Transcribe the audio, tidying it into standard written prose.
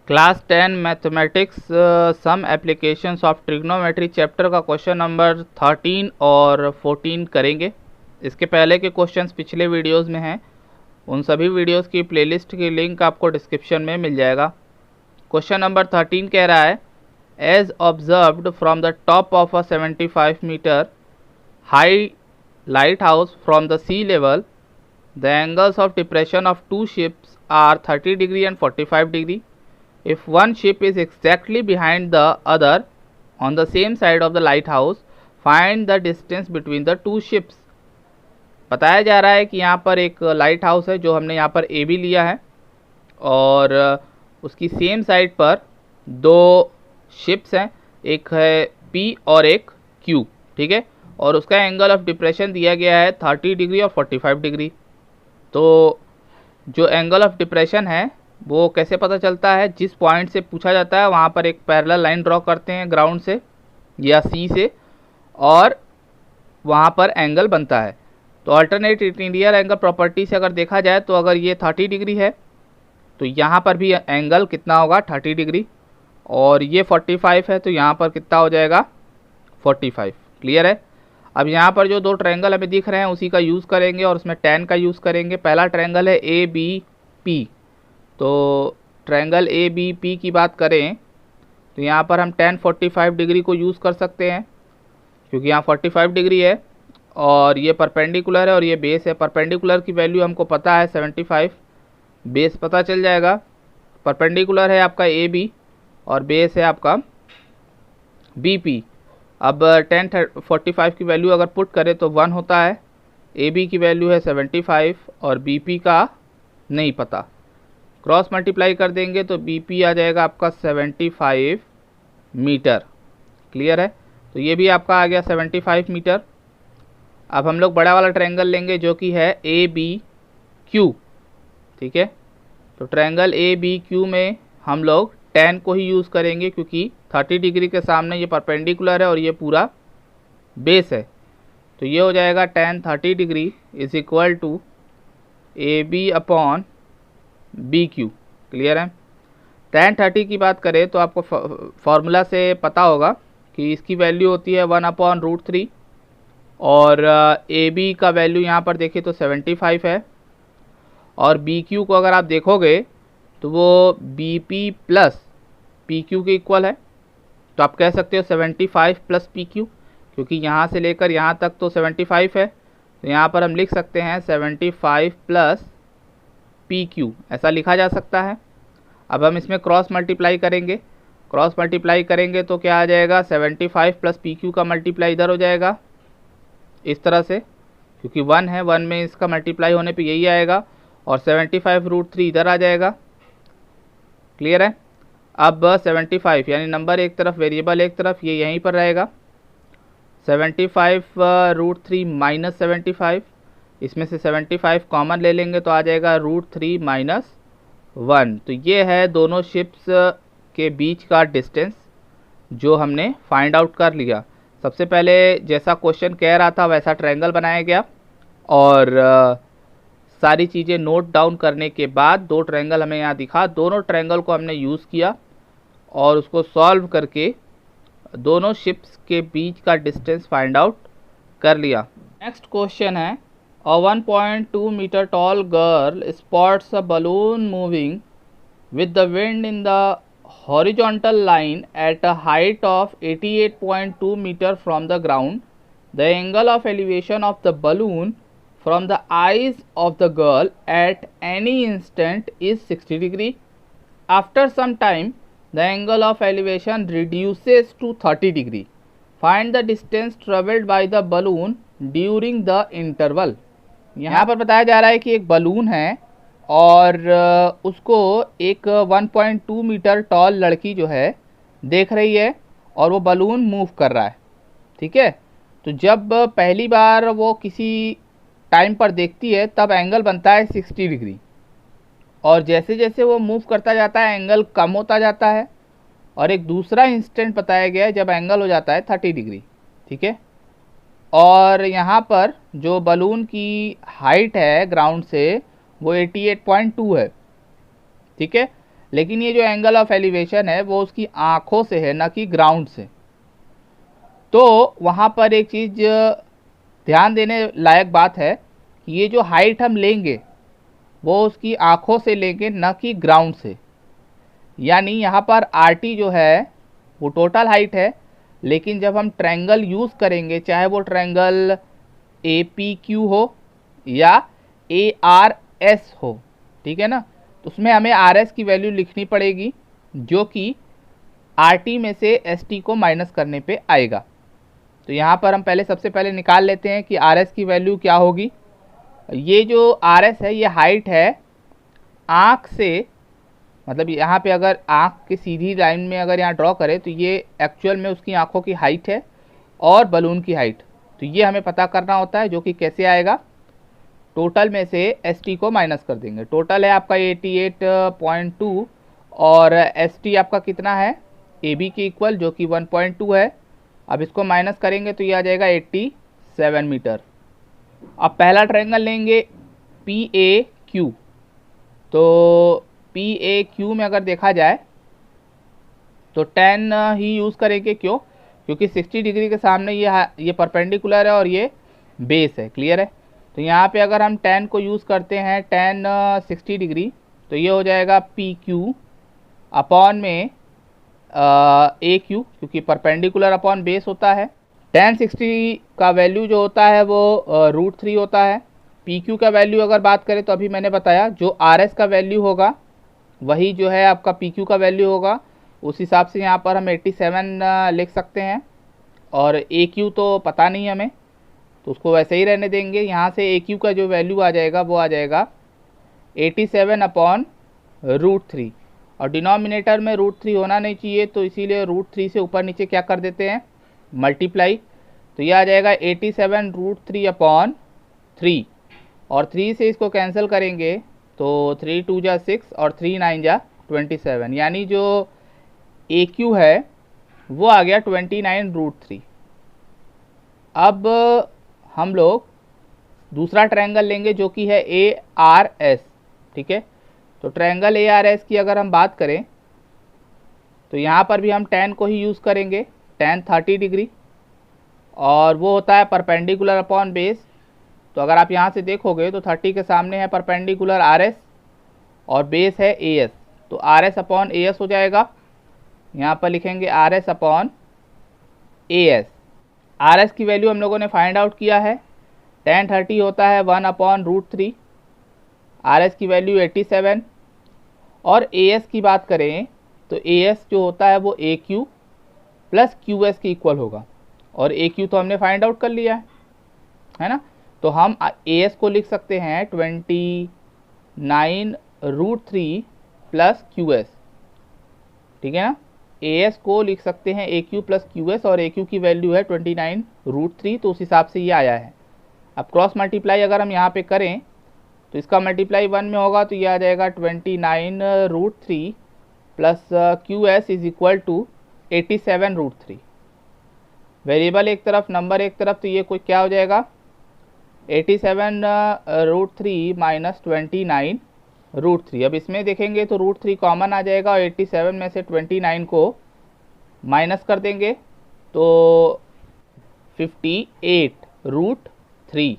Class 10 mathematics some applications of trigonometry chapter का question number 13 और 14 करेंगे। इसके पहले के क्वेश्चंस पिछले वीडियोस में हैं, उन सभी वीडियोस की प्लेलिस्ट की लिंक आपको डिस्क्रिप्शन में मिल जाएगा। क्वेश्चन नंबर 13 कह रहा है, as observed from the top of a 75 metre high lighthouse from the sea level the angles of depression of two ships are 30 degree and 45 degree. If one ship is exactly behind the other on the same side of the lighthouse, find the distance between the two ships. बताया जा रहा है कि यहाँ पर एक light house है जो हमने यहाँ पर ए बी लिया है और उसकी सेम साइड पर दो शिप्स हैं, एक है पी और एक क्यू, ठीक है, और उसका एंगल ऑफ डिप्रेशन दिया गया है 30 डिग्री और 45 डिग्री। तो जो एंगल ऑफ डिप्रेशन है वो कैसे पता चलता है, जिस पॉइंट से पूछा जाता है वहाँ पर एक पैरेलल लाइन ड्रॉ करते हैं ग्राउंड से या सी से और वहाँ पर एंगल बनता है। तो अल्टरनेट इंटीरियर एंगल प्रॉपर्टी से अगर देखा जाए तो अगर ये 30 डिग्री है तो यहाँ पर भी एंगल कितना होगा 30 डिग्री और ये 45 है तो यहाँ पर कितना हो जाएगा 45। क्लियर है। अब यहाँ पर जो दो ट्रायंगल हमें दिख रहे हैं उसी का यूज़ करेंगे और उसमें tan का यूज़ करेंगे। पहला ट्रायंगल है ए बी पी, तो ट्रायंगल ए बी पी की बात करें तो यहाँ पर हम tan 45 डिग्री को यूज़ कर सकते हैं क्योंकि यहाँ 45 डिग्री है और ये परपेंडिकुलर है और ये बेस है। परपेंडिकुलर की वैल्यू हमको पता है 75, बेस पता चल जाएगा। परपेंडिकुलर है आपका ए बी और बेस है आपका बी पी। अब tan 45 की वैल्यू अगर पुट करें तो 1 होता है, ए बी की वैल्यू है 75 और बी पी का नहीं पता। क्रॉस मल्टीप्लाई कर देंगे तो बी पी आ जाएगा आपका 75 मीटर। क्लियर है। तो ये भी आपका आ गया 75 मीटर। अब हम लोग बड़ा वाला ट्रायंगल लेंगे जो कि है ए बी क्यू, ठीक है। तो ट्रायंगल ए बी क्यू में हम लोग tan को ही यूज़ करेंगे क्योंकि 30 डिग्री के सामने ये परपेंडिकुलर है और ये पूरा बेस है। तो ये हो जाएगा tan 30 degree is equal to A B upon B Q. Clear है। tan 30 की बात करें तो आपको फॉर्मूला से पता होगा कि इसकी वैल्यू होती है 1/√3 और ए बी का वैल्यू यहाँ पर देखें तो 75 है और बी क्यू को अगर आप देखोगे तो वो B P plus P Q के इक्वल है। तो आप कह सकते हो 75 प्लस पी क्यू, क्योंकि यहाँ से लेकर यहाँ तक तो 75 है, तो यहाँ पर हम लिख सकते हैं 75 प्लस पी क्यू, ऐसा लिखा जा सकता है। अब हम इसमें क्रॉस मल्टीप्लाई करेंगे, क्रॉस मल्टीप्लाई करेंगे तो क्या आ जाएगा 75 प्लस पी क्यू का मल्टीप्लाई इधर हो जाएगा इस तरह से, क्योंकि 1 है, 1 में इसका मल्टीप्लाई होने पे यही आएगा और 75√3 इधर आ जाएगा। क्लियर है। अब 75 यानी नंबर एक तरफ वेरिएबल एक तरफ, ये यहीं पर रहेगा। 75√3 माइनस 75, इसमें से 75 कॉमन ले लेंगे तो आ जाएगा √3 माइनस 1। तो ये है दोनों शिप्स के बीच का डिस्टेंस जो हमने फाइंड आउट कर लिया। सबसे पहले जैसा क्वेश्चन कह रहा था वैसा ट्रायंगल बनाया गया और सारी चीज़ें नोट डाउन करने के बाद दो ट्रायंगल हमें यहाँ दिखा, दोनों ट्रायंगल को हमने यूज़ किया और उसको सॉल्व करके दोनों शिप्स के बीच का डिस्टेंस फाइंड आउट कर लिया। नेक्स्ट क्वेश्चन है, a 1.2 metre tall girl spots a balloon moving with the wind in the horizontal line at a height of 88.2 meter from the ground. The angle of elevation of the balloon from the eyes of the girl at any instant is 60 degree. After some time, the angle of elevation reduces to 30 degree. Find the distance traveled by the balloon during the interval. यहाँ पर बताया जा रहा है कि एक balloon है और उसको एक 1.2 मीटर टॉल लड़की जो है देख रही है और वो बलून मूव कर रहा है, ठीक है। तो जब पहली बार वो किसी टाइम पर देखती है तब एंगल बनता है 60 डिग्री और जैसे जैसे वो मूव करता जाता है एंगल कम होता जाता है और एक दूसरा इंस्टेंट बताया गया है जब एंगल हो जाता है 30 डिग्री, ठीक है। और यहाँ पर जो बलून की हाइट है ग्राउंड से वो 88.2 है, ठीक है। लेकिन ये जो एंगल ऑफ एलिवेशन है वो उसकी आंखों से है, ना कि ग्राउंड से। तो वहाँ पर एक चीज़ ध्यान देने लायक बात है कि ये जो हाइट हम लेंगे वो उसकी आंखों से लेंगे, ना कि ग्राउंड से। यानी यहाँ पर RT जो है वो टोटल हाइट है, लेकिन जब हम ट्रायंगल यूज़ करेंगे, चाहे वो ट्रायंगल APQ हो या ARS हो, ठीक है ना, तो उसमें हमें RS की वैल्यू लिखनी पड़ेगी, जो कि RT में से ST को माइनस करने पे आएगा। तो यहाँ पर हम सबसे पहले निकाल लेते हैं कि RS की वैल्यू क्या होगी। ये जो RS है ये हाइट है आँख से, मतलब यहाँ पे अगर आँख की सीधी लाइन में अगर यहाँ ड्रॉ करें तो ये एक्चुअल में उसकी आँखों की हाइट है और बलून की हाइट। तो ये हमें पता करना होता है, जो कि कैसे आएगा, टोटल में से ST को माइनस कर देंगे। टोटल है आपका 88.2 और ST आपका कितना है, AB के इक्वल, जो कि 1.2 है। अब इसको माइनस करेंगे तो ये आ जाएगा 87 मीटर। अब पहला ट्रायंगल लेंगे PAQ। तो PAQ में अगर देखा जाए तो 10 ही यूज़ करेंगे। क्यों? क्योंकि 60 डिग्री के सामने ये परपेंडिकुलर है और ये बेस है। क्लियर है? तो यहाँ पे अगर हम 10 को यूज़ करते हैं, 10 60 डिग्री, तो ये हो जाएगा PQ अपॉन में AQ, क्योंकि परपेंडिकुलर अपॉन बेस होता है। 10 60 का वैल्यू जो होता है वो √3 होता है। PQ का वैल्यू अगर बात करें तो अभी मैंने बताया जो RS का वैल्यू होगा वही जो है आपका PQ का वैल्यू होगा। उस हिसाब से यहाँ पर हम 87 लिख सकते हैं, और AQ तो पता नहीं हमें, तो उसको वैसे ही रहने देंगे। यहाँ से AQ का जो वैल्यू आ जाएगा वो आ जाएगा 87 अपॉन √3, और डिनोमिनेटर में √3 होना नहीं चाहिए, तो इसीलिए √3 से ऊपर नीचे क्या कर देते हैं, मल्टीप्लाई। तो ये आ जाएगा 87 √3 अपॉन 3, और 3 से इसको कैंसिल करेंगे तो 3 2 जा 6 और 3 9 जा 27, यानी जो AQ है वो आ गया 29 √3। अब हम लोग दूसरा ट्रायंगल लेंगे जो कि है ARS। ठीक है, तो ट्रायंगल ARS की अगर हम बात करें तो यहाँ पर भी हम 10 को ही यूज़ करेंगे, 10 30 डिग्री, और वो होता है परपेंडिकुलर अपॉन बेस। तो अगर आप यहाँ से देखोगे तो 30 के सामने है परपेंडिकुलर RS और बेस है AS, तो RS अपॉन AS हो जाएगा। यहाँ पर लिखेंगे RS अपॉन AS। RS की वैल्यू हम लोगों ने फाइंड आउट किया है, 10 30 होता है 1 अपॉन √3, RS की वैल्यू 87, और AS की बात करें तो AS जो होता है वो AQ प्लस QS के इक्वल होगा, और AQ तो हमने फाइंड आउट कर लिया है ना। तो हम AS को लिख सकते हैं 29 √3 प्लस QS। ठीक है ना, AS को लिख सकते हैं AQ प्लस QS, और AQ की वैल्यू है 29 √3, तो उस हिसाब से ये आया है। अब क्रॉस मल्टीप्लाई अगर हम यहाँ पे करें तो इसका मल्टीप्लाई 1 में होगा, तो ये आ जाएगा 29 √3 plus QS is equal to 87 √3। Variable एक तरफ, नंबर एक तरफ, तो ये कोई क्या हो जाएगा, 87 √3 माइनस 29 √3। अब इसमें देखेंगे तो √3 कॉमन आ जाएगा, और 87 में से 29 को माइनस कर देंगे तो 58 √3।